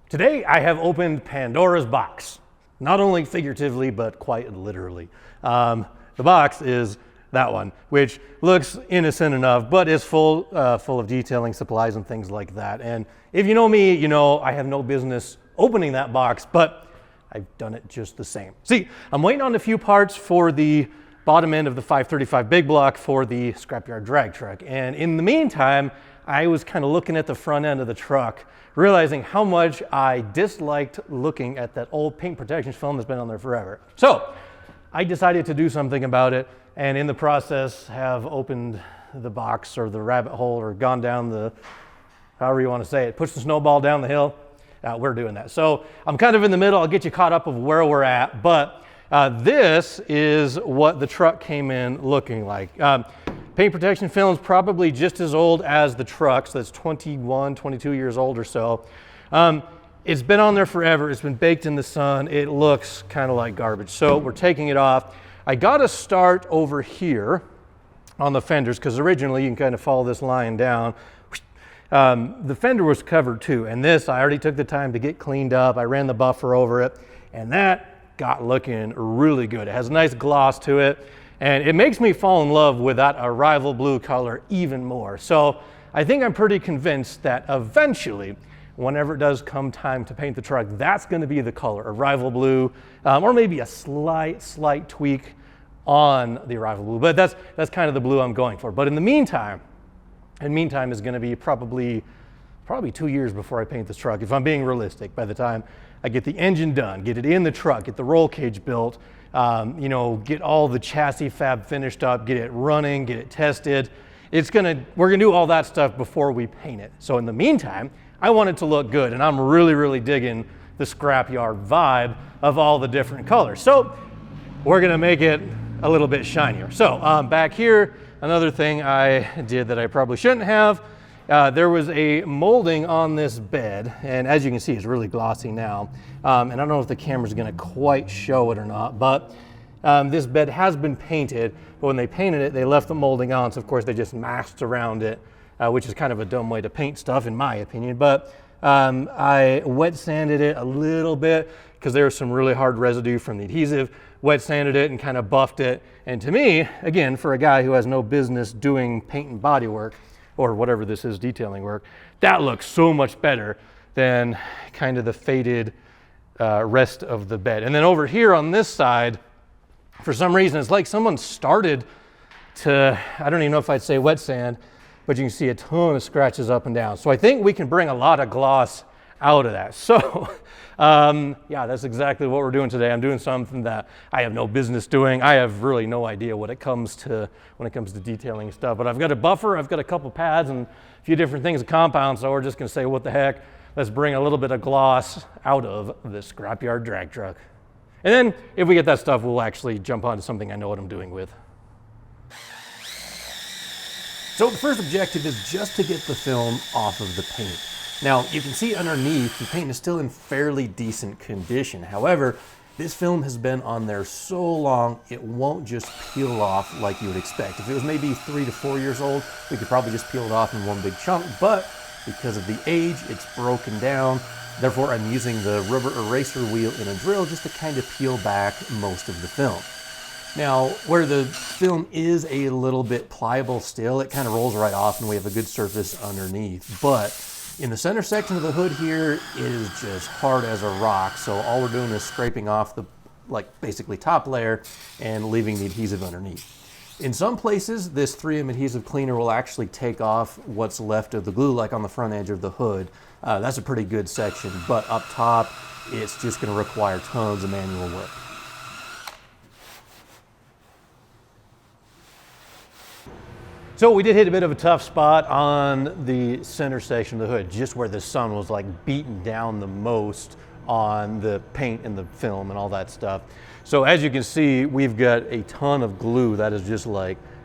Today I have opened Pandora's box, not only figuratively, but quite literally. The box is that one, which looks innocent enough, but is full of detailing supplies and things like that. And if you know me, you know I have no business opening that box, but I've done it just the same. See, I'm waiting on a few parts for the bottom end of the 535 big block for the Scrapyard Drag Truck. And in the meantime, I was kind of looking at the front end of the truck, realizing how much I disliked looking at that old paint protection film that's been on there forever. So I decided to do something about it, and in the process have opened the box or the rabbit hole or gone down the, however you want to say it, pushed the snowball down the hill. We're doing that. So I'm kind of in the middle. I'll get you caught up of where we're at, but this is what the truck came in looking like. Paint protection film is probably just as old as the truck, so that's 21, 22 years old or so. It's been on there forever. It's been baked in the sun. It looks kind of like garbage. So we're taking it off. I got to start over here on the fenders because originally you can kind of follow this line down. The fender was covered too, and this I already took the time to get cleaned up. I ran the buffer over it, and that got looking really good. It has a nice gloss to it. And it makes me fall in love with that Arrival blue color even more. So I think I'm pretty convinced that eventually, whenever it does come time to paint the truck, that's going to be the color, Arrival blue, or maybe a slight tweak on the Arrival blue. But that's kind of the blue I'm going for. But in the meantime, is going to be probably 2 years before I paint this truck, if I'm being realistic. By the time I get the engine done, get it in the truck, get the roll cage built, get all the chassis fab finished up, get it running, get it tested. We're gonna do all that stuff before we paint it. So in the meantime, I want it to look good, and I'm really digging the scrapyard vibe of all the different colors. So we're gonna make it a little bit shinier. So back here, another thing I did that I probably shouldn't have, there was a molding on this bed, and as you can see, it's really glossy now. And I don't know if the camera's gonna quite show it or not, but this bed has been painted, but when they painted it, they left the molding on, so of course they just masked around it, which is kind of a dumb way to paint stuff, in my opinion. But I wet sanded it a little bit, because there was some really hard residue from the adhesive, wet sanded it and kind of buffed it. And to me, again, for a guy who has no business doing paint and body work, or whatever this is, detailing work, that looks so much better than kind of the faded rest of the bed. And then over here on this side, for some reason, it's like someone started to, I don't even know if I'd say wet sand, but you can see a ton of scratches up and down. So I think we can bring a lot of gloss out of that. So yeah, that's exactly what we're doing today. I'm doing something that I have no business doing. I have really no idea when it comes to detailing stuff, but I've got a buffer, I've got a couple pads and a few different things of compound, so we're just gonna say, what the heck, let's bring a little bit of gloss out of the Scrapyard Drag Truck. And then if we get that stuff, we'll actually jump onto something I know what I'm doing with. So the first objective is just to get the film off of the paint. Now, you can see underneath, the paint is still in fairly decent condition. However, this film has been on there so long, it won't just peel off like you would expect. If it was maybe 3 to 4 years old, we could probably just peel it off in one big chunk, but because of the age, it's broken down. Therefore, I'm using the rubber eraser wheel and a drill just to kind of peel back most of the film. Now, where the film is a little bit pliable still, it kind of rolls right off and we have a good surface underneath. But in the center section of the hood here, it is just hard as a rock. So all we're doing is scraping off the, basically top layer and leaving the adhesive underneath. In some places, this 3M adhesive cleaner will actually take off what's left of the glue, like on the front edge of the hood. That's a pretty good section, but up top, it's just gonna require tons of manual work. So we did hit a bit of a tough spot on the center section of the hood, just where the sun was beating down the most on the paint and the film and all that stuff. So as you can see, we've got a ton of glue that is just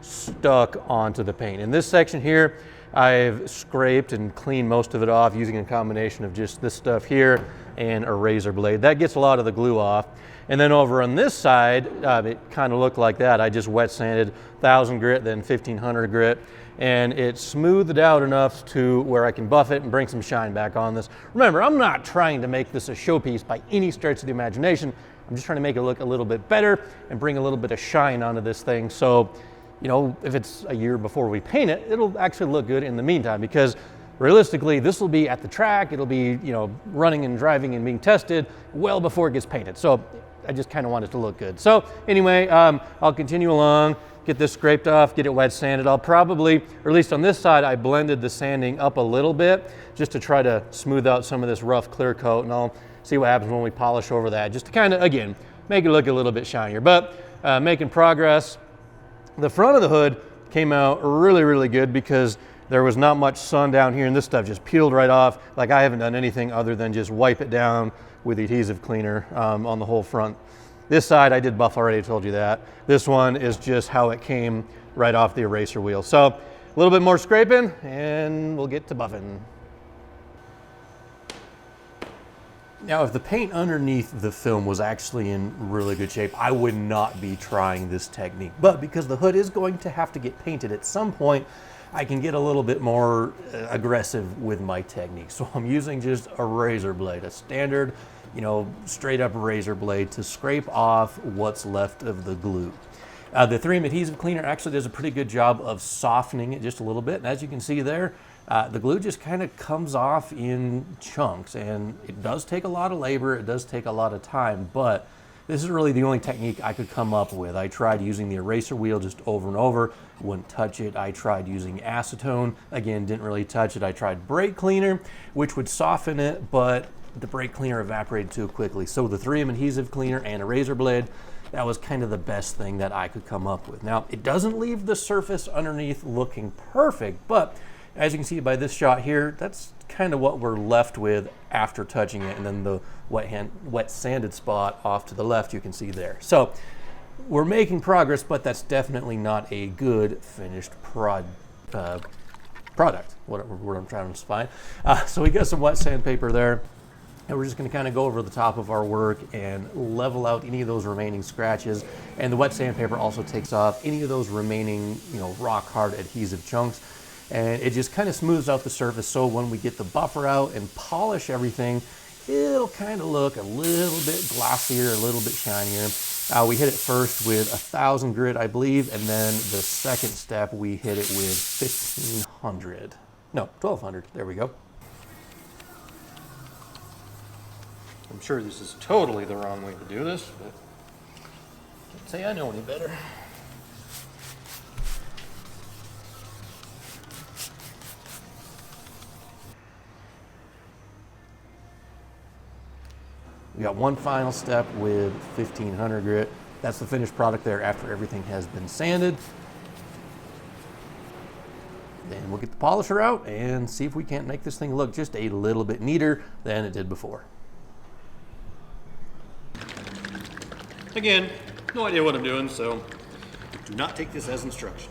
stuck onto the paint. In this section here, I've scraped and cleaned most of it off using a combination of just this stuff here and a razor blade. That gets a lot of the glue off. And then over on this side, it kind of looked like that. I just wet sanded 1000 grit, then 1500 grit, and it smoothed out enough to where I can buff it and bring some shine back on this. Remember, I'm not trying to make this a showpiece by any stretch of the imagination. I'm just trying to make it look a little bit better and bring a little bit of shine onto this thing. So, you know, if it's a year before we paint it, it'll actually look good in the meantime, because realistically, this will be at the track. It'll be, you know, running and driving and being tested well before it gets painted. So I just kind of want it to look good. So anyway, I'll continue along, get this scraped off, get it wet sanded. I'll probably, or at least on this side, I blended the sanding up a little bit just to try to smooth out some of this rough clear coat, and I'll see what happens when we polish over that, just to kind of, again, make it look a little bit shinier. But making progress. The front of the hood came out really, really good because there was not much sun down here, and this stuff just peeled right off. Like, I haven't done anything other than just wipe it down with adhesive cleaner on the whole front. This side I did buff already, I told you that. This one is just how it came right off the eraser wheel. So a little bit more scraping and we'll get to buffing. Now, if the paint underneath the film was actually in really good shape, I would not be trying this technique. But because the hood is going to have to get painted at some point, I can get a little bit more aggressive with my technique. So I'm using just a razor blade, a standard, you know, straight up razor blade to scrape off what's left of the glue. The 3M adhesive cleaner actually does a pretty good job of softening it just a little bit. And as you can see there, the glue just kind of comes off in chunks, and it does take a lot of labor, it does take a lot of time, but this is really the only technique I could come up with. I tried using the eraser wheel just over and over, wouldn't touch it. I tried using acetone, again, didn't really touch it. I tried brake cleaner, which would soften it, but the brake cleaner evaporated too quickly. So the 3M adhesive cleaner and a razor blade, that was kind of the best thing that I could come up with. Now, it doesn't leave the surface underneath looking perfect, but as you can see by this shot here, that's kind of what we're left with after touching it, and then the wet sanded spot off to the left you can see there. So we're making progress, but that's definitely not a good finished product, whatever word I'm trying to find. So we got some wet sandpaper there, and we're just going to kind of go over the top of our work and level out any of those remaining scratches. And the wet sandpaper also takes off any of those remaining, you know, rock hard adhesive chunks. And it just kind of smooths out the surface, so when we get the buffer out and polish everything, it'll kind of look a little bit glossier, a little bit shinier. We hit it first with 1000 grit, I believe, and then the second step we hit it with 1500. No, 1200, there we go. I'm sure this is totally the wrong way to do this, but can't say I know any better. We got one final step with 1500 grit. That's the finished product there after everything has been sanded. Then we'll get the polisher out and see if we can't make this thing look just a little bit neater than it did before. Again, no idea what I'm doing, so do not take this as instruction.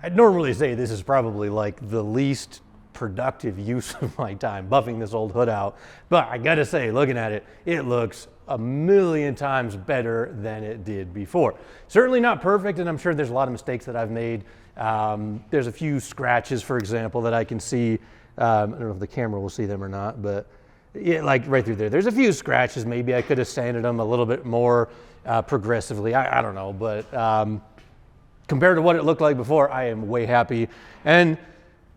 I'd normally say this is probably like the least productive use of my time, buffing this old hood out. But I gotta say, looking at it, it looks a million times better than it did before. Certainly not perfect, and I'm sure there's a lot of mistakes that I've made. There's a few scratches, for example, that I can see. I don't know if the camera will see them or not, but yeah, like right through there. There's a few scratches. Maybe I could have sanded them a little bit more progressively. I don't know, but compared to what it looked like before, I am way happy. And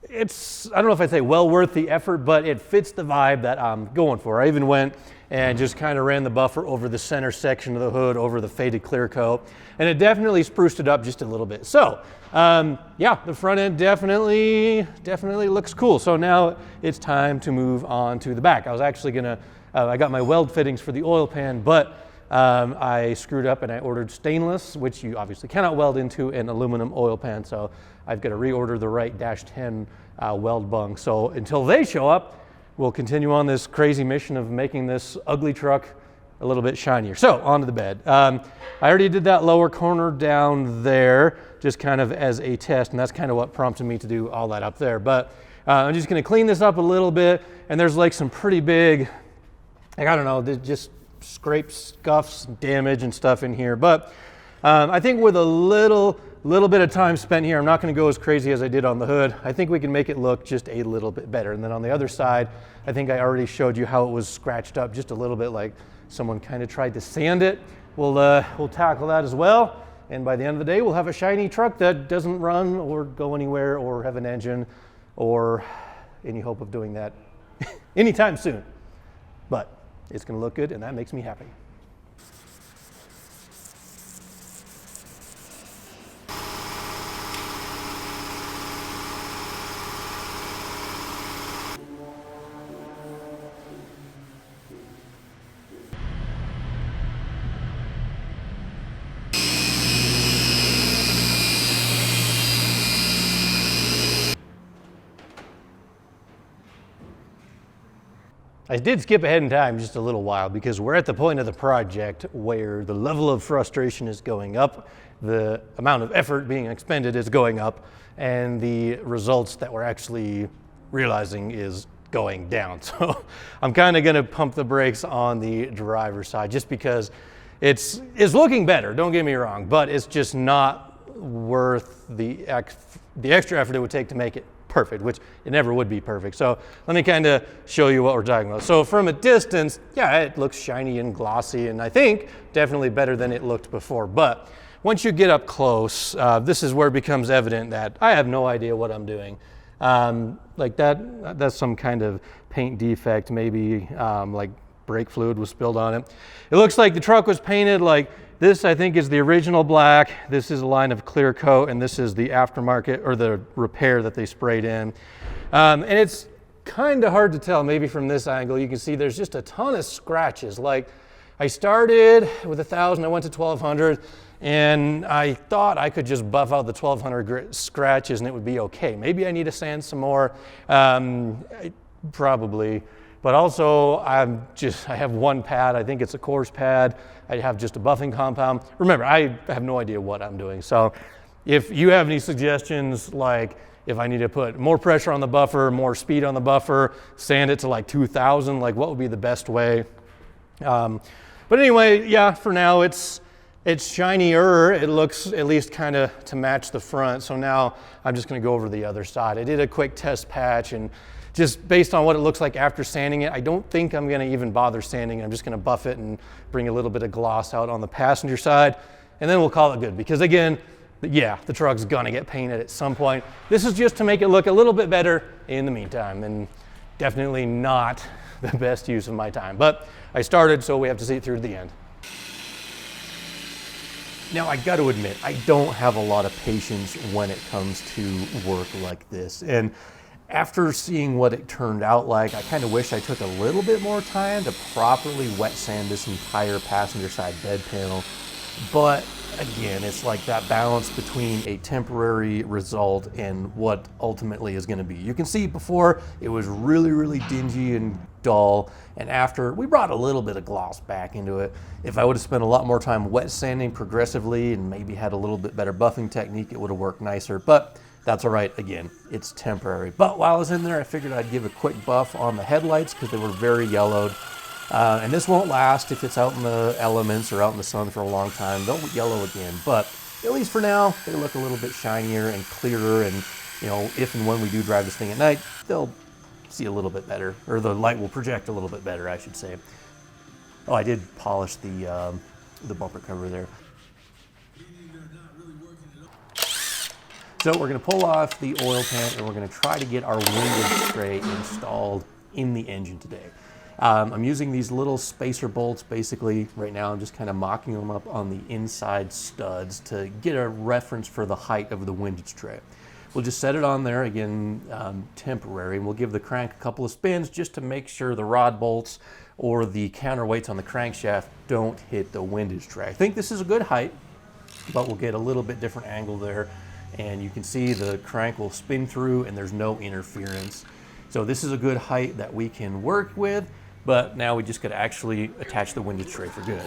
it's, I don't know if I'd say well worth the effort, but it fits the vibe that I'm going for. I even went and just kind of ran the buffer over the center section of the hood, over the faded clear coat, and it definitely spruced it up just a little bit. So yeah, the front end definitely looks cool. So now it's time to move on to the back. I was actually gonna, I got my weld fittings for the oil pan, but I screwed up and I ordered stainless, which you obviously cannot weld into an aluminum oil pan. So I've got to reorder the right -10 weld bung. So until they show up, we'll continue on this crazy mission of making this ugly truck a little bit shinier. So onto the bed. I already did that lower corner down there, just kind of as a test, and that's kind of what prompted me to do all that up there. But I'm just gonna clean this up a little bit, and there's like some pretty big, like, I don't know, just scrapes, scuffs, damage and stuff in here. But I think with a little bit of time spent here, I'm not gonna go as crazy as I did on the hood. I think we can make it look just a little bit better. And then on the other side, I think I already showed you how it was scratched up just a little bit, like someone kind of tried to sand it. We'll tackle that as well. And by the end of the day, we'll have a shiny truck that doesn't run or go anywhere or have an engine or any hope of doing that anytime soon. But it's gonna look good, and that makes me happy. I did skip ahead in time just a little while because we're at the point of the project where the level of frustration is going up, the amount of effort being expended is going up, and the results that we're actually realizing is going down. So I'm kind of going to pump the brakes on the driver's side just because it's looking better, don't get me wrong, but it's just not worth the extra effort it would take to make it perfect, which it never would be perfect. So let me kind of show you what we're talking about. So from a distance, yeah, it looks shiny and glossy, and I think definitely better than it looked before. But once you get up close, this is where it becomes evident that I have no idea what I'm doing. Like that's some kind of paint defect, maybe like brake fluid was spilled on it. It looks like the truck was painted like this. I think is the original black. This is a line of clear coat, and this is the aftermarket or the repair that they sprayed in. And it's kind of hard to tell maybe from this angle. You can see there's just a ton of scratches. Like I started with 1,000, I went to 1,200, and I thought I could just buff out the 1,200 scratches and it would be okay. Maybe I need to sand some more, probably. But also, I have one pad. I think it's a coarse pad. I have just a buffing compound. Remember, I have no idea what I'm doing. So if you have any suggestions, like if I need to put more pressure on the buffer, more speed on the buffer, sand it to like 2,000, like what would be the best way? But anyway, yeah, for now it's shinier. It looks at least kind of to match the front. So now I'm just gonna go over to the other side. I did a quick test patch, and just based on what it looks like after sanding it, I don't think I'm gonna even bother sanding. I'm just gonna buff it and bring a little bit of gloss out on the passenger side, and then we'll call it good. Because again, yeah, the truck's gonna get painted at some point. This is just to make it look a little bit better in the meantime, and definitely not the best use of my time. But I started, so we have to see it through to the end. Now, I got to admit, I don't have a lot of patience when it comes to work like this. And after seeing what it turned out like, I kind of wish I took a little bit more time to properly wet sand this entire passenger side bed panel. But again, it's like that balance between a temporary result and what ultimately is going to be. You can see before it was really, really dingy and dull, and after we brought a little bit of gloss back into it. If I would have spent a lot more time wet sanding progressively and maybe had a little bit better buffing technique, it would have worked nicer. But that's all right. Again, it's temporary. But while I was in there, I figured I'd give a quick buff on the headlights because they were very yellowed. And this won't last if it's out in the elements or out in the sun for a long time. They'll yellow again, but at least for now, they look a little bit shinier and clearer. And you know, if and when we do drive this thing at night, they'll see a little bit better, or the light will project a little bit better, I should say. Oh, I did polish the bumper cover there. So we're going to pull off the oil pan and we're going to try to get our windage tray installed in the engine today. I'm using these little spacer bolts basically right now. I'm just kind of mocking them up on the inside studs to get a reference for the height of the windage tray. We'll just set it on there, again, temporary, and we'll give the crank a couple of spins just to make sure the rod bolts or the counterweights on the crankshaft don't hit the windage tray. I think this is a good height, but we'll get a little bit different angle there, and you can see the crank will spin through and there's no interference. So this is a good height that we can work with, but now we just got to actually attach the windage tray for good.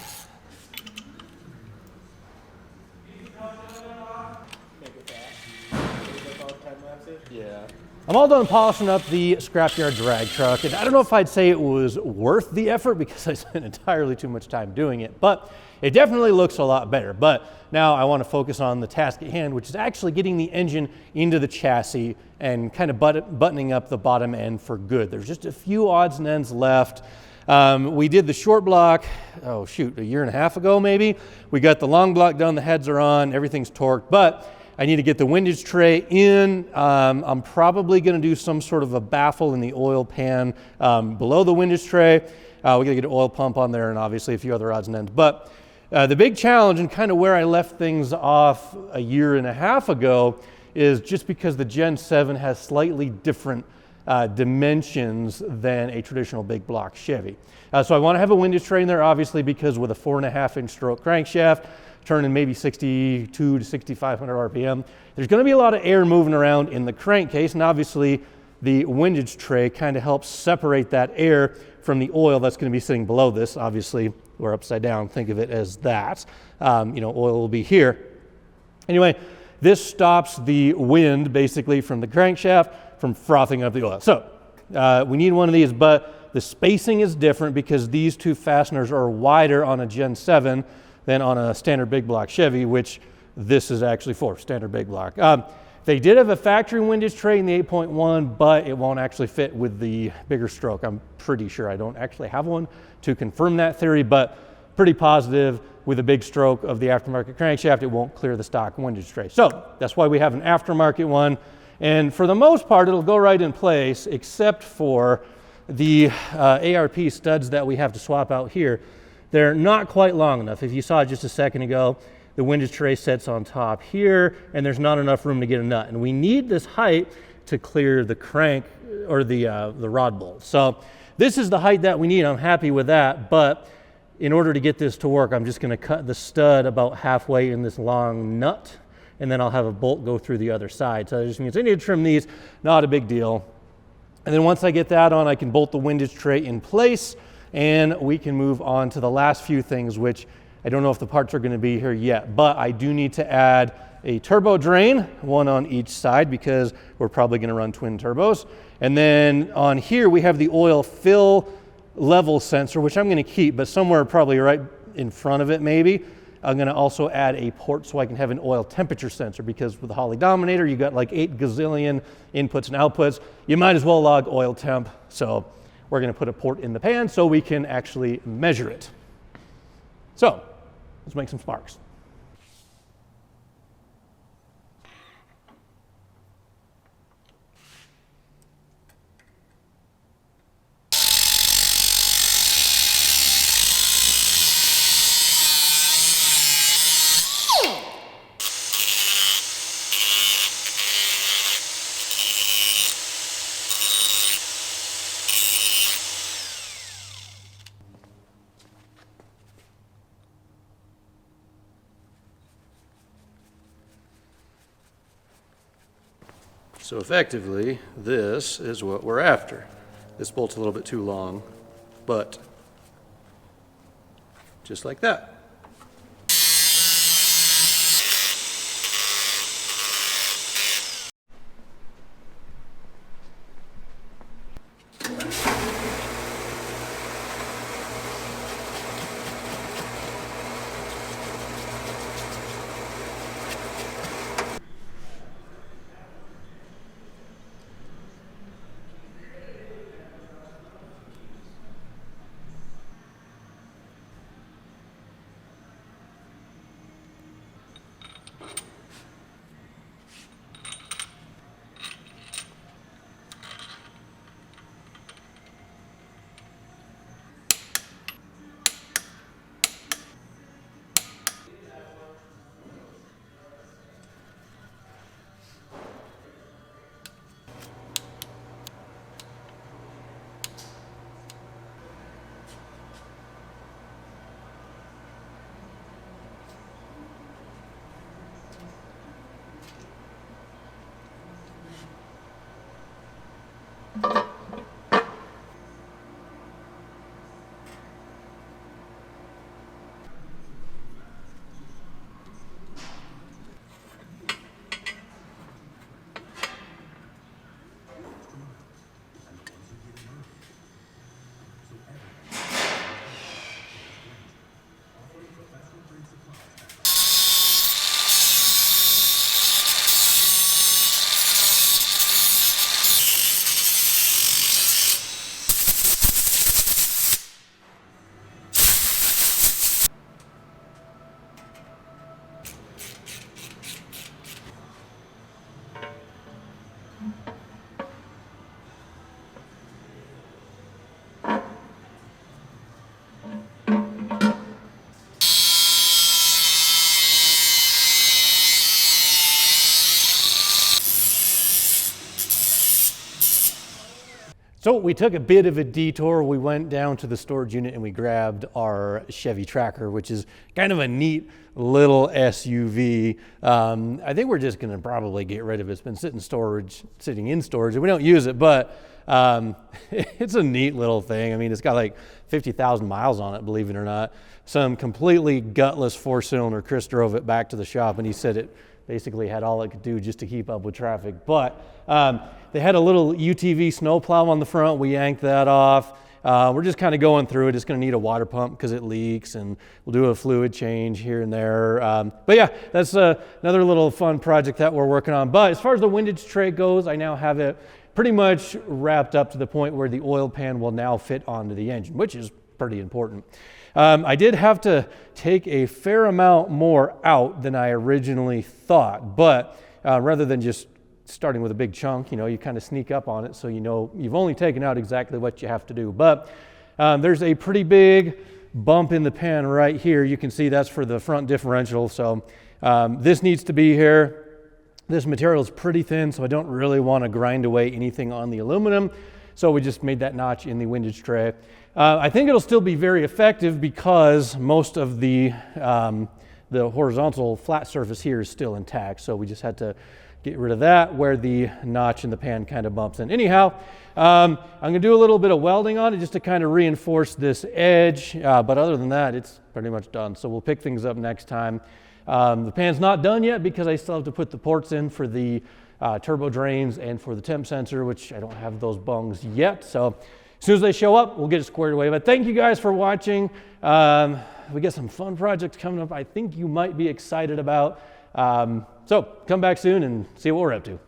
Yeah. I'm all done polishing up the Scrapyard Drag Truck, and I don't know if I'd say it was worth the effort because I spent entirely too much time doing it, but it definitely looks a lot better. But now I want to focus on the task at hand, which is actually getting the engine into the chassis and kind of buttoning up the bottom end for good. There's just a few odds and ends left. We did the short block, a year and a half ago maybe. We got the long block done, the heads are on, everything's torqued, but I need to get the windage tray in. I'm probably going to do some sort of a baffle in the oil pan below the windage tray. We got to get an oil pump on there and obviously a few other odds and ends. But the big challenge and kind of where I left things off a year and a half ago is just because the Gen 7 has slightly different dimensions than a traditional big block Chevy. So I want to have a windage tray in there obviously because with a 4.5-inch stroke crankshaft, turning maybe 62 to 6,500 RPM. There's going to be a lot of air moving around in the crankcase, and obviously the windage tray kind of helps separate that air from the oil that's going to be sitting below this. Obviously, we're upside down. Think of it as that. Oil will be here. Anyway, this stops the wind basically from the crankshaft from frothing up the oil. So we need one of these, but the spacing is different because these two fasteners are wider on a Gen 7 than on a standard big block Chevy, which this is actually for, standard big block. They did have a factory windage tray in the 8.1, but it won't actually fit with the bigger stroke. I'm pretty sure. I don't actually have one to confirm that theory, but pretty positive with a big stroke of the aftermarket crankshaft, it won't clear the stock windage tray. So that's why we have an aftermarket one. And for the most part, it'll go right in place, except for the ARP studs that we have to swap out here. They're not quite long enough. If you saw it just a second ago, the windage tray sets on top here, and there's not enough room to get a nut. And we need this height to clear the crank or the rod bolt. So this is the height that we need. I'm happy with that, but in order to get this to work, I'm just going to cut the stud about halfway in this long nut, and then I'll have a bolt go through the other side. So that just means I need to trim these, not a big deal. And then once I get that on, I can bolt the windage tray in place, and we can move on to the last few things, which I don't know if the parts are going to be here yet, but I do need to add a turbo drain, one on each side, because we're probably going to run twin turbos. And then on here, we have the oil fill level sensor, which I'm going to keep, but somewhere probably right in front of it maybe. I'm going to also add a port so I can have an oil temperature sensor, because with the Holley Dominator, you got like 8 gazillion inputs and outputs. You might as well log oil temp. So we're going to put a port in the pan so we can actually measure it. So let's make some sparks. So effectively, this is what we're after. This bolt's a little bit too long, but just like that. So we took a bit of a detour. We went down to the storage unit and we grabbed our Chevy Tracker, which is kind of a neat little SUV. I think we're just going to probably get rid of it. It's been sitting in storage, and we don't use it, but it's a neat little thing. I mean, it's got like 50,000 miles on it, believe it or not. Some completely gutless 4-cylinder. Chris drove it back to the shop, and he said it basically had all it could do just to keep up with traffic. But they had a little UTV snowplow on the front. We yanked that off. We're just kind of going through it. It's going to need a water pump because it leaks, and we'll do a fluid change here and there. But yeah, that's another little fun project that we're working on. But as far as the windage tray goes, I now have it pretty much wrapped up to the point where the oil pan will now fit onto the engine, which is pretty important. I did have to take a fair amount more out than I originally thought, but rather than just starting with a big chunk, you kind of sneak up on it so you've only taken out exactly what you have to do. But there's a pretty big bump in the pan right here. You can see that's for the front differential, so this needs to be here. This material is pretty thin, so I don't really want to grind away anything on the aluminum, so we just made that notch in the windage tray. I think it'll still be very effective because most of the horizontal flat surface here is still intact, so we just had to get rid of that where the notch in the pan kind of bumps in. Anyhow, I'm going to do a little bit of welding on it just to kind of reinforce this edge, but other than that, it's pretty much done. So we'll pick things up next time. The pan's not done yet because I still have to put the ports in for the turbo drains and for the temp sensor, which I don't have those bungs yet. So as soon as they show up, we'll get it squared away. But thank you guys for watching. We got some fun projects coming up I think you might be excited about. So come back soon and see what we're up to.